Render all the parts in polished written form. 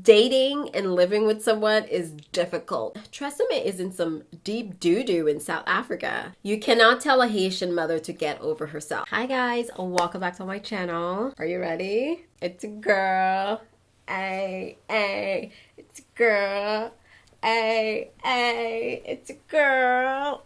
Dating and living with someone is difficult. Tresemme is in some deep doo-doo in South Africa. You cannot tell a Haitian mother to get over herself. Hi guys, welcome back to my channel. Are you ready? It's a girl. Ay, ay, it's a girl. Ay, ay, it's a girl.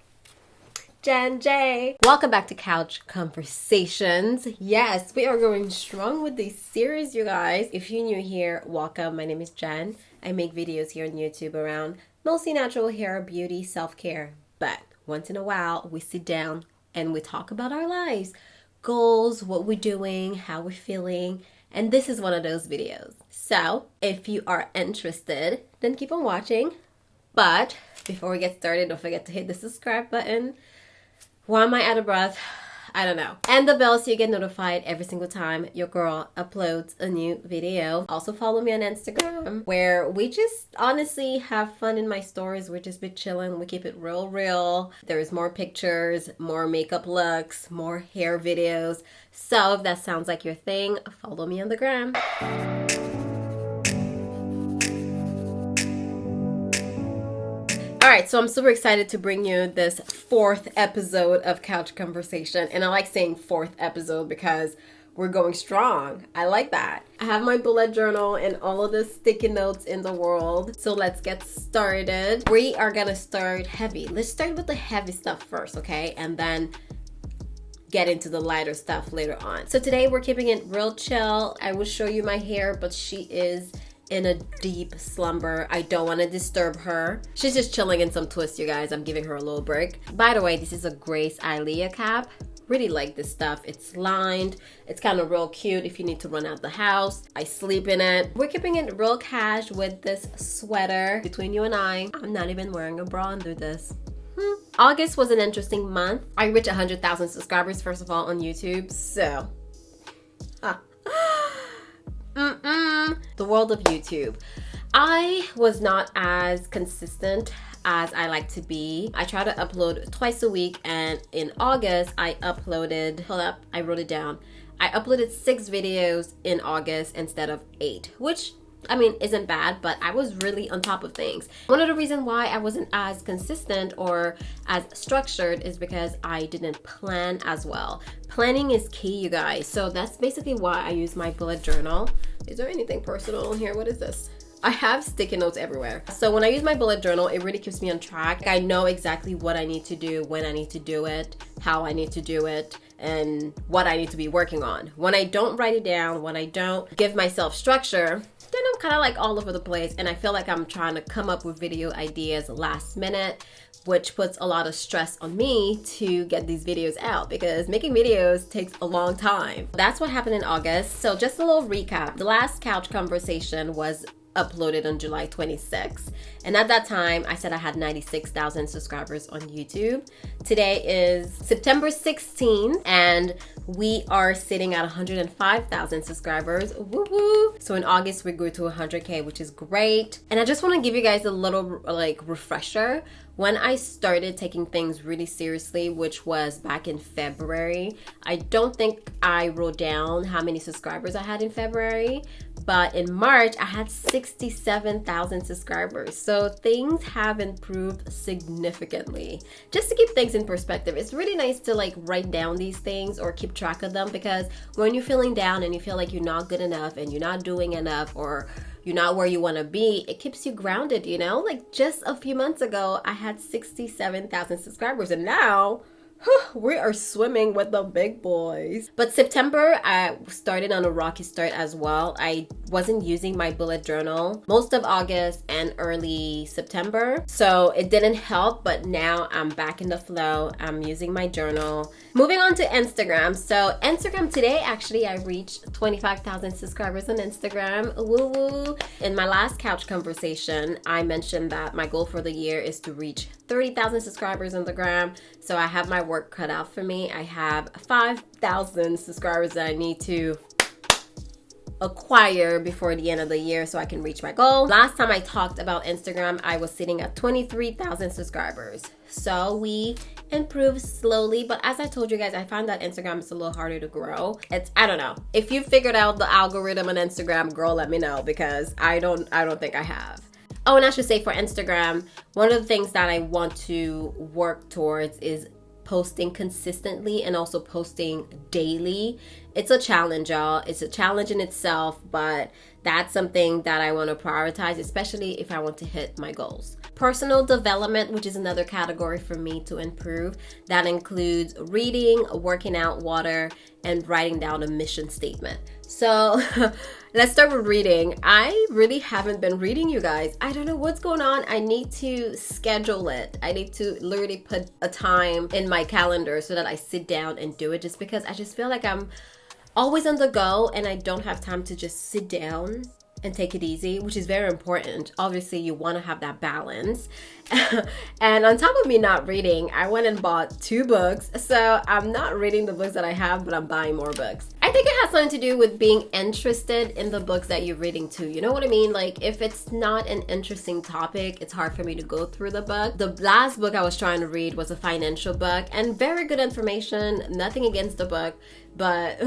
Jen J. Welcome back to Couch Conversations. Yes, we are going strong with this series, you guys. If you're new here, welcome. My name is Jen. I make videos here on YouTube around mostly natural hair, beauty, self-care. But once in a while, we sit down and we talk about our lives, goals, what we're doing, how we're feeling. And this is one of those videos. So if you are interested, then keep on watching. But before we get started, don't forget to hit the subscribe button. Why am I out of breath? I don't know. And the bell so you get notified every single time your girl uploads a new video. Also follow me on Instagram where we just honestly have fun in my stories. We're just be chilling. We keep it real. There's more pictures, more makeup looks, more hair videos. So if that sounds like your thing, follow me on the gram. Alright, so I'm super excited to bring you this 4th episode of Couch Conversation. And I like saying 4th episode because we're going strong. I like that. I have my bullet journal and all of the sticky notes in the world. So let's get started. We are gonna start heavy. Let's start with the heavy stuff first, okay? And then get into the lighter stuff later on. So today we're keeping it real chill. I will show you my hair, but she is in a deep slumber. I don't want to disturb her. She's just chilling in some twists, you guys. I'm giving her a little break. By the way, this is a Grace Ilea cap. Really like this stuff. It's lined. It's kind of real cute if you need to run out the house. I sleep in it. We're keeping it real cash with this sweater. Between you and I'm not even wearing a bra under this. August was an interesting month. I reached 100,000 subscribers, first of all, on YouTube. So, the world of YouTube. I was not as consistent as I like to be. I try to upload twice a week, and in August I uploaded, hold up, I wrote it down. I uploaded 6 videos in August instead of 8, which I mean isn't bad, but I was really on top of things. One of the reasons why I wasn't as consistent or as structured is because I didn't plan as well. Planning is key, you guys. So that's basically why I use my bullet journal. Is there anything personal in here? What is this? I have sticky notes everywhere. So when I use my bullet journal, it really keeps me on track. I know exactly what I need to do, when I need to do it, how I need to do it, and what I need to be working on. When I don't write it down, when I don't give myself structure, then I'm kind of like all over the place, and I feel like I'm trying to come up with video ideas last minute, which puts a lot of stress on me to get these videos out because making videos takes a long time. That's what happened in August. So just a little recap. The last Couch Conversation was uploaded on July 26th, and at that time I said I had 96,000 subscribers on YouTube. Today is September 16th and we are sitting at 105,000 subscribers. Woo woo. So in August we grew to 100k, which is great. And I just want to give you guys a little like refresher. When I started taking things really seriously, which was back in February, I don't think I wrote down how many subscribers I had in February, but in March I had 67,000 subscribers. So things have improved significantly. Just to keep things in perspective, it's really nice to like write down these things or keep track of them, because when you're feeling down and you feel like you're not good enough and you're not doing enough or you're not where you want to be, it keeps you grounded, you know? Like just a few months ago, I had 67,000 subscribers, and now we are swimming with the big boys. But September, I started on a rocky start as well. I wasn't using my bullet journal most of August and early September, so it didn't help, but now I'm back in the flow. I'm using my journal. Moving on to Instagram. So Instagram today, actually, I reached 25,000 subscribers on Instagram. Woo woo. In my last Couch Conversation, I mentioned that my goal for the year is to reach 30,000 subscribers on the gram. So I have my work cut out for me. I have 5,000 subscribers that I need to acquire before the end of the year so I can reach my goal. Last time I talked about Instagram, I was sitting at 23,000 subscribers. So we improved slowly, but as I told you guys, I found that Instagram is a little harder to grow. I don't know. If you figured out the algorithm on Instagram, girl, let me know, because I don't think I have. Oh, and I should say for Instagram, one of the things that I want to work towards is posting consistently and also posting daily. It's a challenge, y'all. It's a challenge in itself, but that's something that I want to prioritize, especially if I want to hit my goals. Personal development, which is another category for me to improve. That includes reading, working out, water, and writing down a mission statement. So let's start with reading. I really haven't been reading, you guys. I don't know what's going on. I need to schedule it. I need to literally put a time in my calendar so that I sit down and do it, just because I just feel like I'm always on the go and I don't have time to just sit down and take it easy, which is very important. Obviously, you want to have that balance. And on top of me not reading, I went and bought 2 books. So I'm not reading the books that I have, but I'm buying more books. I think it has something to do with being interested in the books that you're reading too. You know what I mean? Like, if it's not an interesting topic, it's hard for me to go through the book. The last book I was trying to read was a financial book, and very good information. Nothing against the book, but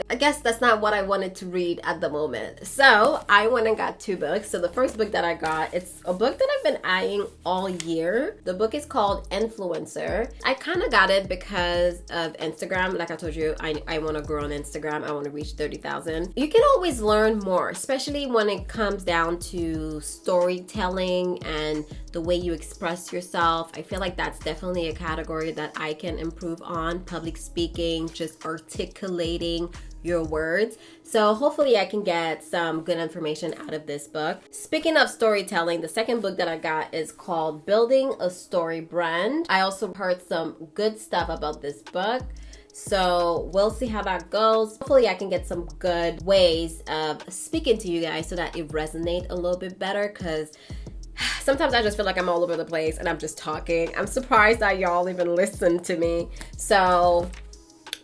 I guess that's not what I wanted to read at the moment. So I went and got 2 books. So the first book that I got, it's a book that I've been eyeing all year. The book is called Influencer. I kind of got it because of Instagram. Like I told you, I want to grow on Instagram. I want to reach 30,000. You can always learn more, especially when it comes down to storytelling and the way you express yourself. I feel like that's definitely a category that I can improve on. Public speaking, just articulating your words. So hopefully I can get some good information out of this book. Speaking of storytelling, the second book that I got is called Building a Story Brand. I also heard some good stuff about this book. So we'll see how that goes. Hopefully I can get some good ways of speaking to you guys so that it resonates a little bit better, because sometimes I just feel like I'm all over the place and I'm just talking. I'm surprised that y'all even listen to me. So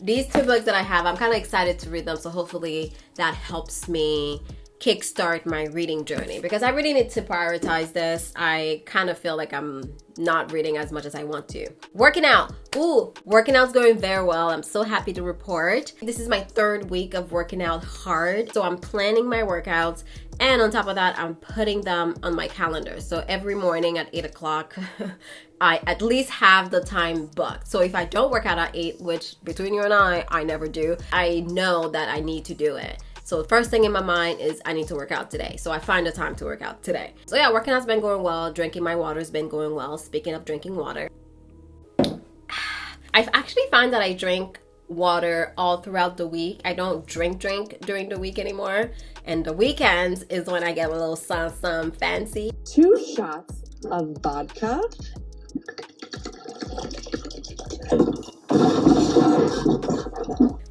these 2 books that I have, I'm kind of excited to read them. So hopefully that helps me kickstart my reading journey, because I really need to prioritize this. I kind of feel like I'm not reading as much as I want to. Working out. Ooh, working out's going very well. I'm so happy to report. This is my 3rd week of working out hard. So I'm planning my workouts, and on top of that, I'm putting them on my calendar. So every morning at 8 o'clock, I at least have the time booked. So if I don't work out at 8, which between you and I never do, I know that I need to do it. So the first thing in my mind is I need to work out today. So I find the time to work out today. So yeah, working out's been going well. Drinking my water has been going well. Speaking of drinking water, I've actually found that I drink water all throughout the week. I don't drink during the week anymore. And the weekends is when I get a little some fancy. 2 shots of vodka.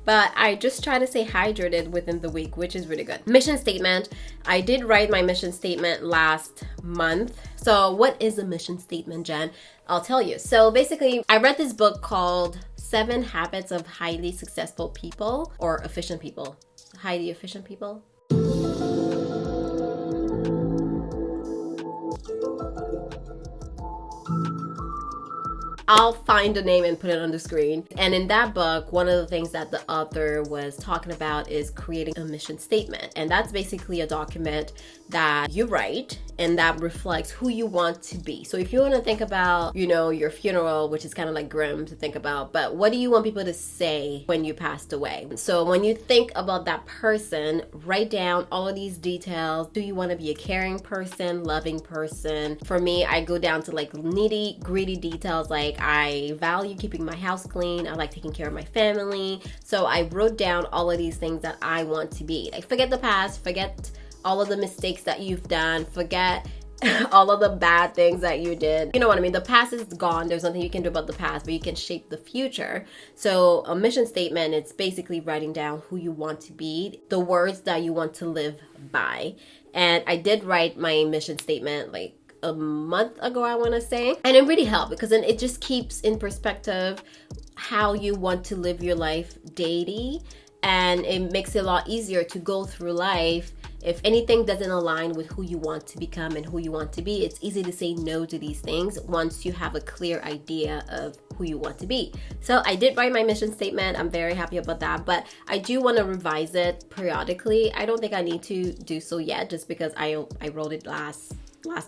But I just try to stay hydrated within the week, which is really good. Mission statement. I did write my mission statement last month. So what is a mission statement, Jen? I'll tell you. So basically, I read this book called 7 Habits of Highly Successful People, or Efficient People. Highly efficient people. I'll find the name and put it on the screen. And in that book, one of the things that the author was talking about is creating a mission statement. And that's basically a document that you write and that reflects who you want to be. So if you want to think about, you know, your funeral, which is kind of like grim to think about, but what do you want people to say when you passed away? So when you think about that person, write down all of these details. Do you want to be a caring person, loving person? For me, I go down to like nitty gritty details, like I value keeping my house clean. I like taking care of my family. So I wrote down all of these things that I want to be. Like, forget the past, forget all of the mistakes that you've done, forget all of the bad things that you did. You know what I mean? The past is gone. There's nothing you can do about the past, but you can shape the future. So a mission statement, it's basically writing down who you want to be, the words that you want to live by. And I did write my mission statement like a month ago, I want to say, and it really helped because then it just keeps in perspective how you want to live your life daily. and it makes it a lot easier to go through life. If anything doesn't align with who you want to become and who you want to be, it's easy to say no to these things once you have a clear idea of who you want to be. So I did write my mission statement. I'm very happy about that, but I do want to revise it periodically. I don't think I need to do so yet, just because I wrote it last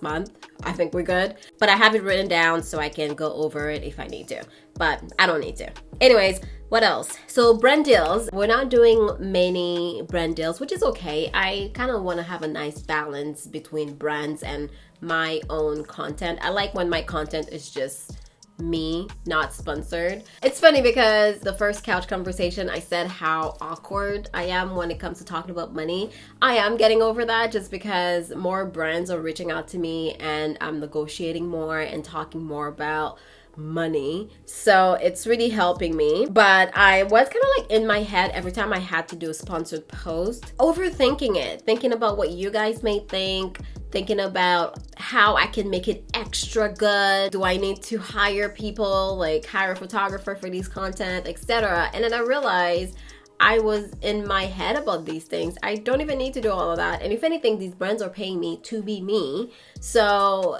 month. I think we're good, but I have it written down so I can go over it if I need to, but I don't need to. Anyways, what else? So brand deals. We're not doing many brand deals, which is okay. I kind of want to have a nice balance between brands and my own content. I like when my content is just me, not sponsored. It's funny because the first couch conversation, I said how awkward I am when it comes to talking about money. I am getting over that, just because more brands are reaching out to me and I'm negotiating more and talking more about money, so it's really helping me. But I was kind of like in my head every time I had to do a sponsored post, overthinking it, thinking about what you guys may think, thinking about how I can make it extra good. Do I need to hire people, like hire a photographer for these content, etc.? And then I realized I was in my head about these things. I don't even need to do all of that. And if anything, these brands are paying me to be me. So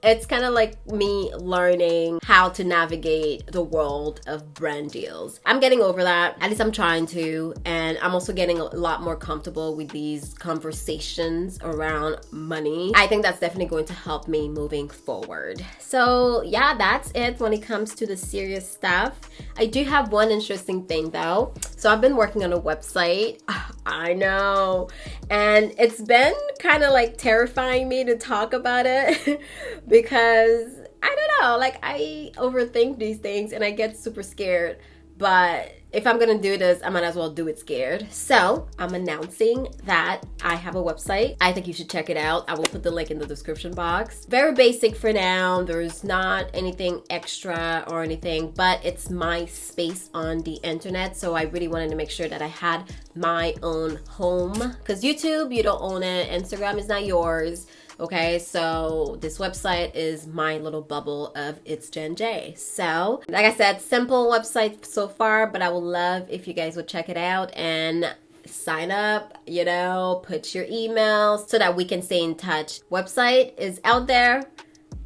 it's kind of like me learning how to navigate the world of brand deals. I'm getting over that. At least I'm trying to. And I'm also getting a lot more comfortable with these conversations around money. I think that's definitely going to help me moving forward. So yeah, that's it when it comes to the serious stuff. I do have one interesting thing though. So I've been working on a website. I know. And it's been kind of like terrifying me to talk about it because I don't know, like I overthink these things and I get super scared. But if I'm gonna do this, I might as well do it scared. So I'm announcing that I have a website. I think you should check it out. I will put the link in the description box. Very basic for now. There's not anything extra or anything, but it's my space on the internet. So I really wanted to make sure that I had my own home, because YouTube, you don't own it. Instagram is not yours. Okay, so this website is my little bubble of It's Jen J. So, like I said, simple website so far, but I would love if you guys would check it out and sign up, you know, put your emails so that we can stay in touch. Website is out there.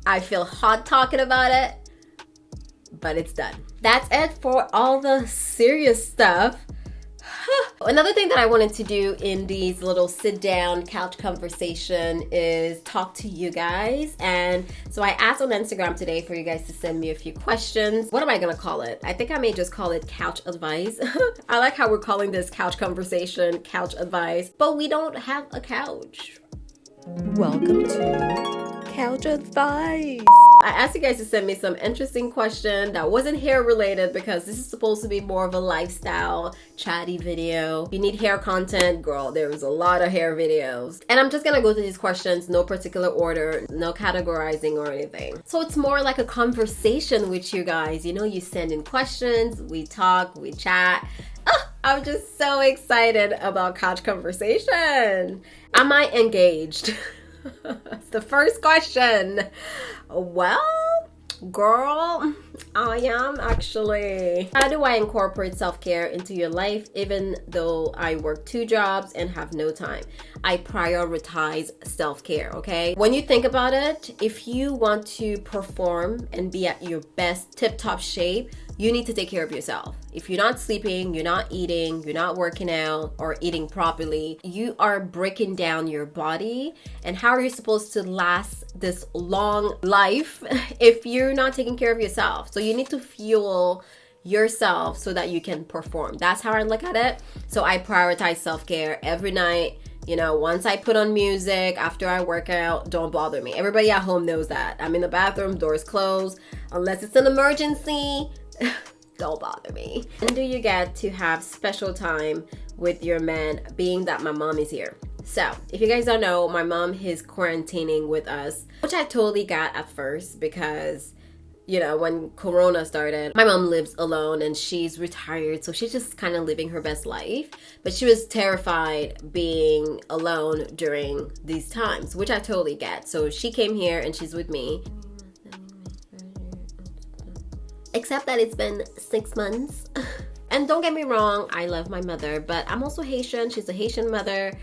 I feel hot talking about it, but it's done. That's it for all the serious stuff. Another thing that I wanted to do in these little sit down couch conversation is talk to you guys. And so I asked on Instagram today for you guys to send me a few questions. What am I gonna call it? I think I may just call it couch advice. I like how we're calling this couch conversation, couch advice, but we don't have a couch. Welcome to Couch Advice. I asked you guys to send me some interesting question that wasn't hair related, because this is supposed to be more of a lifestyle chatty video. If you need hair content, girl, there's a lot of hair videos. And I'm just gonna go through these questions, no particular order, no categorizing or anything. So it's more like a conversation with you guys. You know, you send in questions, we talk, we chat. I'm just so excited about couch conversation. Am I engaged? That's the first question. Well, girl, I am actually. How do I incorporate self-care into your life even though I work 2 jobs and have no time? I prioritize self-care, okay? When you think about it, if you want to perform and be at your best tip-top shape, you need to take care of yourself. If you're not sleeping, you're not eating, you're not working out or eating properly, you are breaking down your body. And how are you supposed to last this long life if you're not taking care of yourself? So you need to fuel yourself so that you can perform. That's how I look at it. So I prioritize self-care every night. You know, once I put on music, after I work out, don't bother me. Everybody at home knows that. I'm in the bathroom, doors closed. Unless it's an emergency, don't bother me. And do you get to have special time with your man, being that my mom is here? So, if you guys don't know, my mom is quarantining with us, which I totally got at first because, you know, when Corona started, my mom lives alone and she's retired, so she's just kind of living her best life. But she was terrified being alone during these times, which I totally get. So she came here and she's with me. Except that it's been 6 months. And don't get me wrong, I love my mother, but I'm also Haitian. She's a Haitian mother.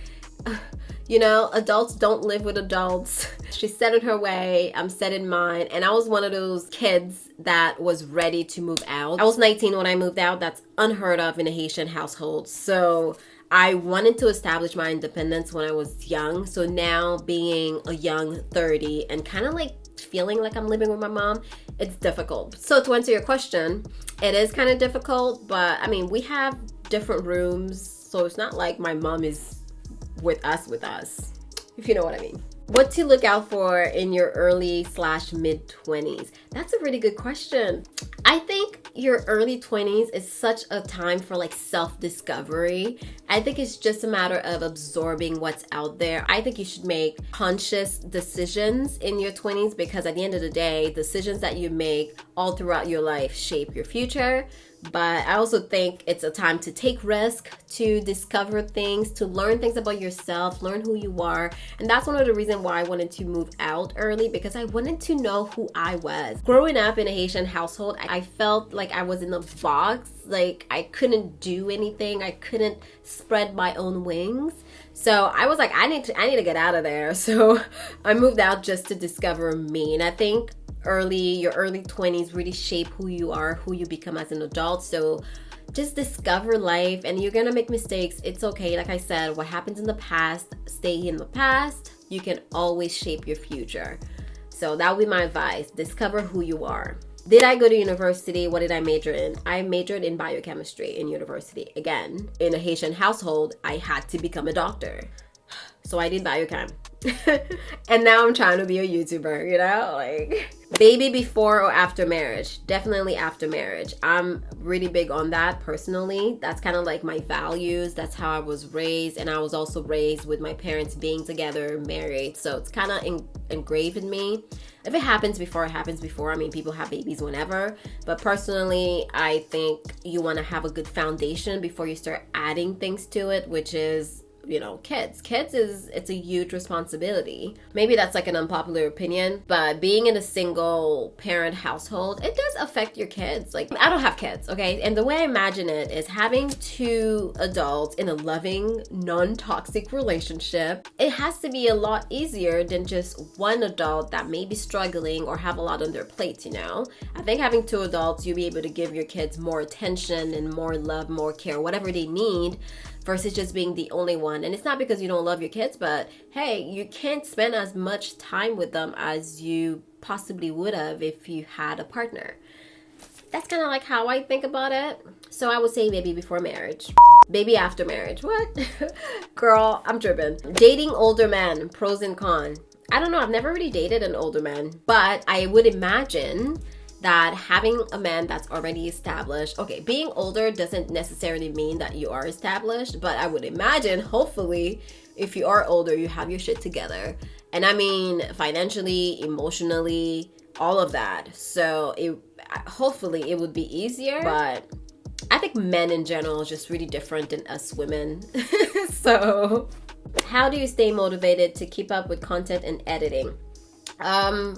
You know, adults don't live with adults. She's set in her way, I'm set in mine. And I was one of those kids that was ready to move out. I was 19 when I moved out. That's unheard of in a Haitian household. So I wanted to establish my independence when I was young. So now being a young 30 and kind of like feeling like I'm living with my mom, it's difficult. So to answer your question, it is kind of difficult, but I mean, we have different rooms. So it's not like my mom is with us, if you know what I mean. What to look out for in your early/mid 20s? That's a really good question. I think your early 20s is such a time for like self-discovery. I think it's just a matter of absorbing what's out there. I think you should make conscious decisions in your 20s because at the end of the day, decisions that you make all throughout your life shape your future. But I also think it's a time to take risk, to discover things, to learn things about yourself, learn who you are. And that's one of the reasons why I wanted to move out early, because I wanted to know who I was. Growing up in a Haitian household, I felt like I was in a box. Like I couldn't do anything. I couldn't spread my own wings. So I was like, I need to get out of there. So I moved out just to discover me. And I think your early 20s really shape who you are, who you become as an adult. So just discover life, and you're gonna make mistakes. It's okay. Like I said, what happens in the past, stay in the past. You can always shape your future. So that would be my advice. Discover who you are. Did I go to university? What did I major in? I majored in biochemistry in university. Again, in a Haitian household, I had to become a doctor. So I did biochem. And now I'm trying to be a YouTuber, you know? Like, baby before or after marriage? Definitely after marriage. I'm really big on that personally. That's kind of like my values. That's how I was raised. And I was also raised with my parents being together, married. So it's kind of engraved in me. If it happens before, it happens before. I mean, people have babies whenever. But personally, I think you want to have a good foundation before you start adding things to it, which is, you know, kids. It's a huge responsibility. Maybe that's like an unpopular opinion, but being in a single parent household, it does affect your kids. Like, I don't have kids, okay? And the way I imagine it is having two adults in a loving, non-toxic relationship. It has to be a lot easier than just one adult that may be struggling or have a lot on their plates, you know? I think having two adults, you'll be able to give your kids more attention and more love, more care, whatever they need, versus just being the only one. And it's not because you don't love your kids, but hey, you can't spend as much time with them as you possibly would have if you had a partner. That's kind of like how I think about it. So I would say baby before marriage. Baby after marriage. What? Girl, I'm tripping. Dating older men, pros and cons. I don't know, I've never really dated an older man, but I would imagine that having a man that's already established, okay, being older doesn't necessarily mean that you are established, but I would imagine, hopefully, if you are older, you have your shit together. And I mean, financially, emotionally, all of that. So hopefully it would be easier, but I think men in general is just really different than us women. So how do you stay motivated to keep up with content and editing?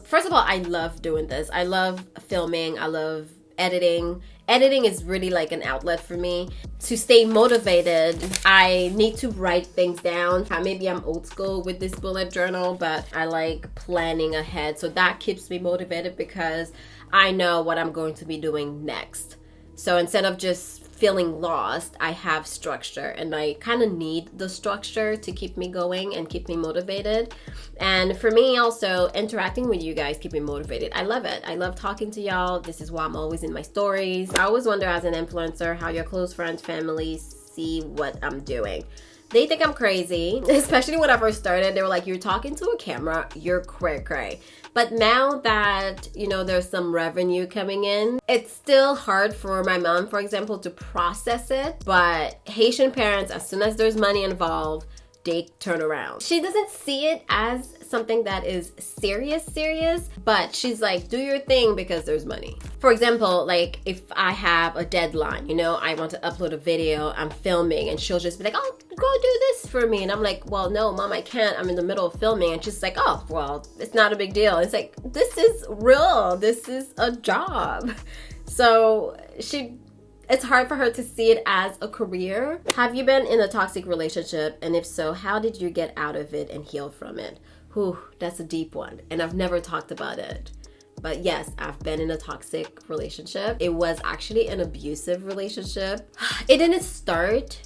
First of all, I love doing this. I love filming. I love editing. Editing is really like an outlet for me. To stay motivated, I need to write things down. Maybe I'm old school with this bullet journal, but I like planning ahead. So that keeps me motivated because I know what I'm going to be doing next. So instead of just feeling lost, I have structure, and I kind of need the structure to keep me going and keep me motivated. And for me also, interacting with you guys keep me motivated. I love it. I love talking to y'all. This is why I'm always in my stories. I always wonder as an influencer how your close friends, family see what I'm doing. They think I'm crazy, especially when I first started. They were like, you're talking to a camera, you're cray-cray. But now that, you know, there's some revenue coming in, it's still hard for my mom, for example, to process it. But Haitian parents, as soon as there's money involved, they turn around. She doesn't see it as something that is serious, but she's like, do your thing because there's money. For example, like if I have a deadline, you know, I want to upload a video, I'm filming, and she'll just be like, oh, go do this for me. And I'm like, well, no, mom, I can't. I'm in the middle of filming. And she's like, oh, well, it's not a big deal. It's like, this is real. This is a job. So she It's hard for her to see it as a career. Have you been in a toxic relationship? And if so, how did you get out of it and heal from it? Whew, that's a deep one. And I've never talked about it. But yes, I've been in a toxic relationship. It was actually an abusive relationship. It didn't start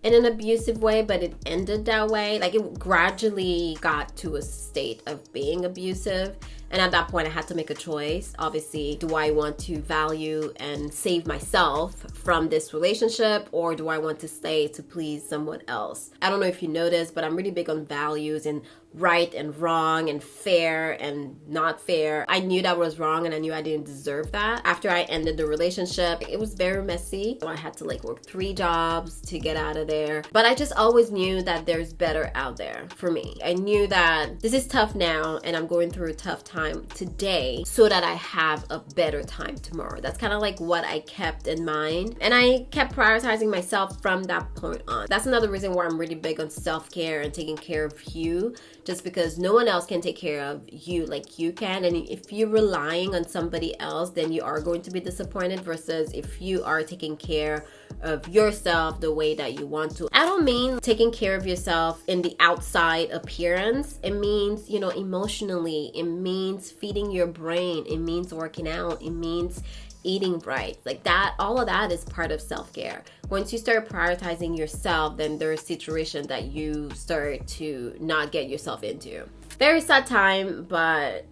in an abusive way, but it ended that way. Like, it gradually got to a state of being abusive. And at that point, I had to make a choice. Obviously, do I want to value and save myself from this relationship, or do I want to stay to please someone else? I don't know if you noticed, but I'm really big on values and right and wrong and fair and not fair. I knew that was wrong, and I knew I didn't deserve that. After I ended the relationship, it was very messy. I had to work 3 jobs to get out of there. But I just always knew that there's better out there for me. I knew that this is tough now, and I'm going through a tough time today so that I have a better time tomorrow. That's kind of what I kept in mind. And I kept prioritizing myself from that point on. That's another reason why I'm really big on self-care and taking care of you, just because no one else can take care of you like you can. And if you're relying on somebody else, then you are going to be disappointed, versus if you are taking care of yourself the way that you want to. I don't mean taking care of yourself in the outside appearance. It means, emotionally. It means feeding your brain. It means working out. It means eating right. That, all of that is part of self-care. Once you start prioritizing yourself, then there's a situation that you start to not get yourself into. Very sad time, but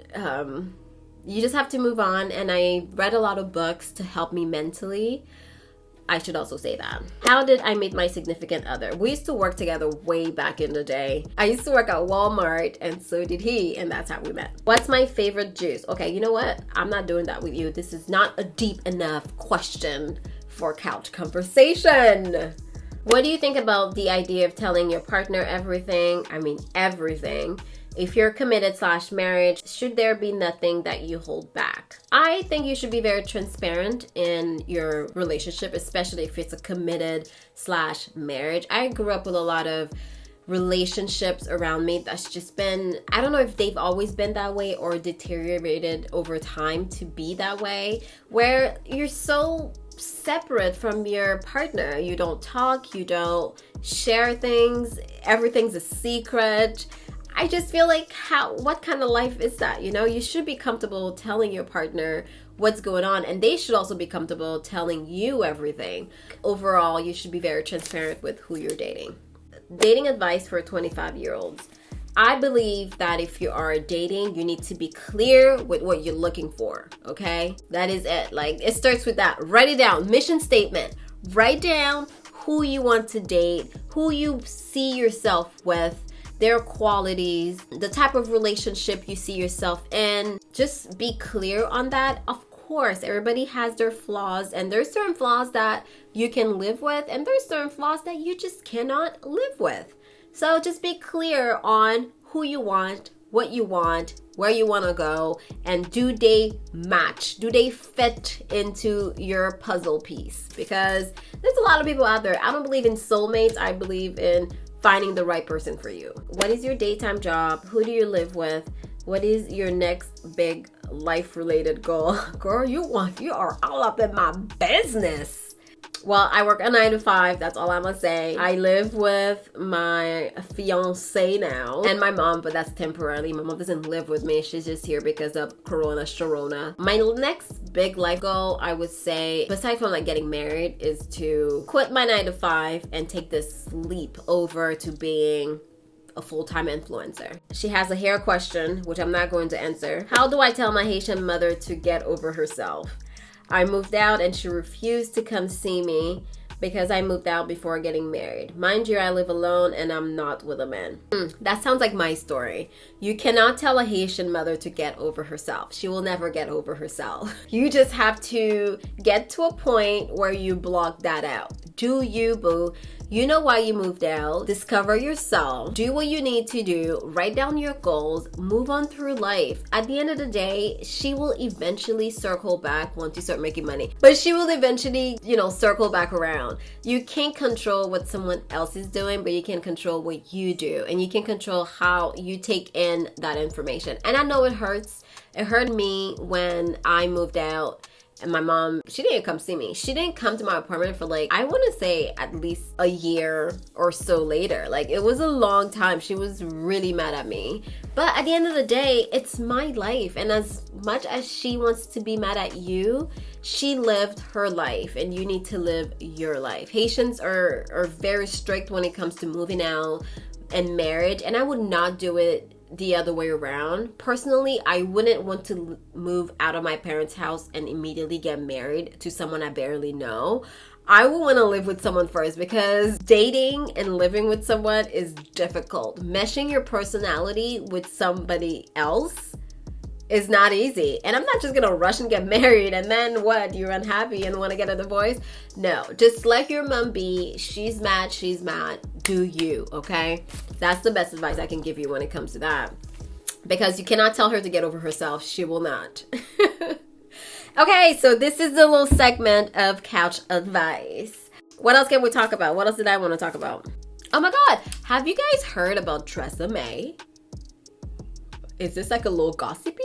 you just have to move on. And I read a lot of books to help me mentally. I should also say that. How did I meet my significant other? We used to work together way back in the day. I used to work at Walmart, and so did he, and that's how we met. What's my favorite juice? Okay, you know what? I'm not doing that with you. This is not a deep enough question for couch conversation. What do you think about the idea of telling your partner everything? I mean, everything. If you're committed / marriage, should there be nothing that you hold back? I think you should be very transparent in your relationship, especially if it's a committed / marriage. I grew up with a lot of relationships around me that's just been, I don't know if they've always been that way or deteriorated over time to be that way, where you're so separate from your partner. You don't talk, you don't share things, everything's a secret. I just feel what kind of life is that? You should be comfortable telling your partner what's going on, and they should also be comfortable telling you everything. Overall, you should be very transparent with who you're dating. Dating advice for 25-year-olds. I believe that if you are dating, you need to be clear with what you're looking for, okay? That is it. It starts with that. Write it down. Mission statement. Write down who you want to date, who you see yourself with, their qualities, the type of relationship you see yourself in. Just be clear on that. Of course, everybody has their flaws, and there's certain flaws that you can live with, and there's certain flaws that you just cannot live with. So just be clear on who you want, what you want, where you want to go, and do they match? Do they fit into your puzzle piece? Because there's a lot of people out there. I don't believe in soulmates. I believe in finding the right person for you. What is your daytime job? Who do you live with? What is your next big life-related goal? Girl, you are all up in my business. Well, I work a 9 to 5. That's all I'm gonna say. I live with my fiance now and my mom, but that's temporarily. My mom doesn't live with me. She's just here because of Corona Sharona. My next big life goal, I would say, besides from getting married, is to quit my 9 to 5 and take this leap over to being a full-time influencer. She has a hair question, which I'm not going to answer. How do I tell my Haitian mother to get over herself? I moved out and she refused to come see me because I moved out before getting married. Mind you, I live alone and I'm not with a man. That sounds like my story. You cannot tell a Haitian mother to get over herself. She will never get over herself. You just have to get to a point where you block that out. Do you, boo? You know why you moved out. Discover yourself. Do what you need to do. Write down your goals. Move on through life. At the end of the day, she will eventually circle back once you start making money. But she will eventually, circle back around. You can't control what someone else is doing, but you can control what you do. And you can control how you take in that information. And I know it hurts. It hurt me when I moved out And my mom, she didn't come see me. She didn't come to my apartment for like, I want to say at least a year or so later. Like, it was a long time. She was really mad at me. But at the end of the day, it's my life. And as much as she wants to be mad at you, she lived her life and you need to live your life. Haitians are very strict when it comes to moving out and marriage. And I would not do it the other way around. Personally, I wouldn't want to move out of my parents' house and immediately get married to someone I barely know. I would want to live with someone first because dating and living with someone is difficult. Meshing your personality with somebody else is not easy. And I'm not just gonna rush and get married and then what? You're unhappy and want to get a divorce? No, just let your mom be. She's mad, she's mad. Do you, okay? That's the best advice I can give you when it comes to that. Because you cannot tell her to get over herself. She will not. Okay, so this is the little segment of couch advice. What else can we talk about? What else did I want to talk about? Oh my God, have you guys heard about Tresemme? Is this like a little gossipy?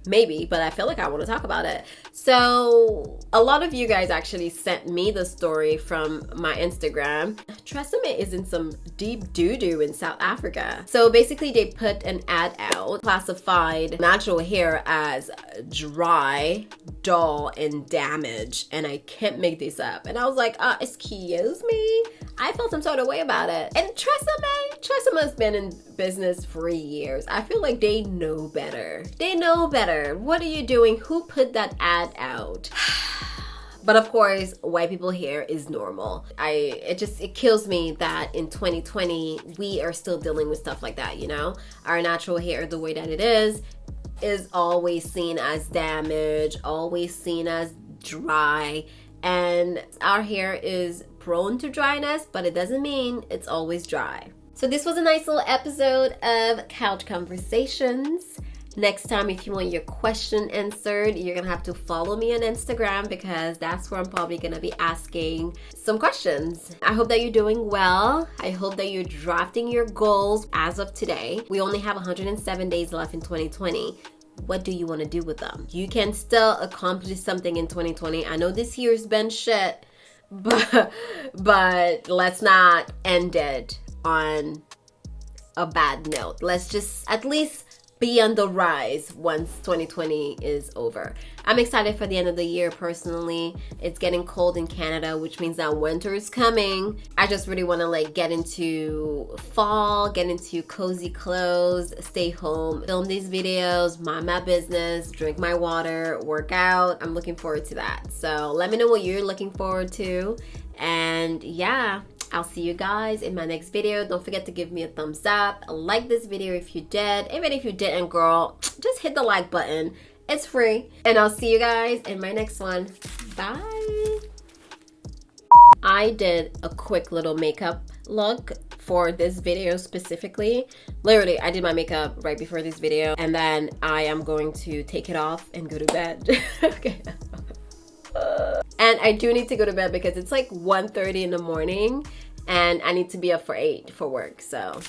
Maybe, but I feel like I want to talk about it. So a lot of you guys actually sent me the story from my Instagram. Tresemme is in some deep doo-doo in South Africa. So basically they put an ad out, classified natural hair as dry, dull, and damaged. And I can't make this up. And I was like, excuse me? I felt some sort of way about it. And Tresemme has been in business for years. I feel like they know better. They know better. What are you doing? Who put that ad out? But of course, white people hair is normal. It kills me that in 2020, we are still dealing with stuff like that, you know? Our natural hair, the way that it is always seen as damaged, always seen as dry. And our hair is prone to dryness, but it doesn't mean it's always dry. So this was a nice little episode of Couch Conversations. Next time, if you want your question answered, you're gonna have to follow me on Instagram because that's where I'm probably gonna be asking some questions. I hope that you're doing well. I hope that you're drafting your goals as of today. We only have 107 days left in 2020. What do you want to do with them? You can still accomplish something in 2020. I know this year's been shit, but let's not end it on a bad note. Let's just at least be on the rise once 2020 is over. I'm excited for the end of the year personally. It's getting cold in Canada, which means that winter is coming. I just really want to like get into fall, get into cozy clothes, stay home, film these videos, mind my business, drink my water, work out. I'm looking forward to that. So let me know what you're looking forward to. And yeah, I'll see you guys in my next video. Don't forget to give me a thumbs up. Like this video if you did. Even if you didn't, girl, just hit the like button. It's free. And I'll see you guys in my next one. Bye. I did a quick little makeup look for this video specifically. Literally, I did my makeup right before this video. And then I am going to take it off and go to bed. Okay. And I do need to go to bed because it's like 1:30 in the morning and I need to be up for 8 for work. So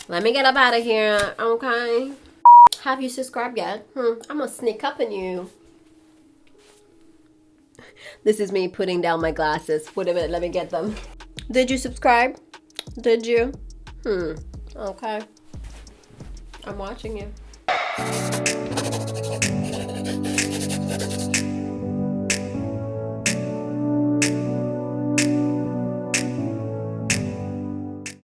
let me get up out of here, okay? Have you subscribed yet? I'm gonna sneak up on you. This is me putting down my glasses. Wait a minute, let me get them. Did you subscribe? Did you? Okay. I'm watching you.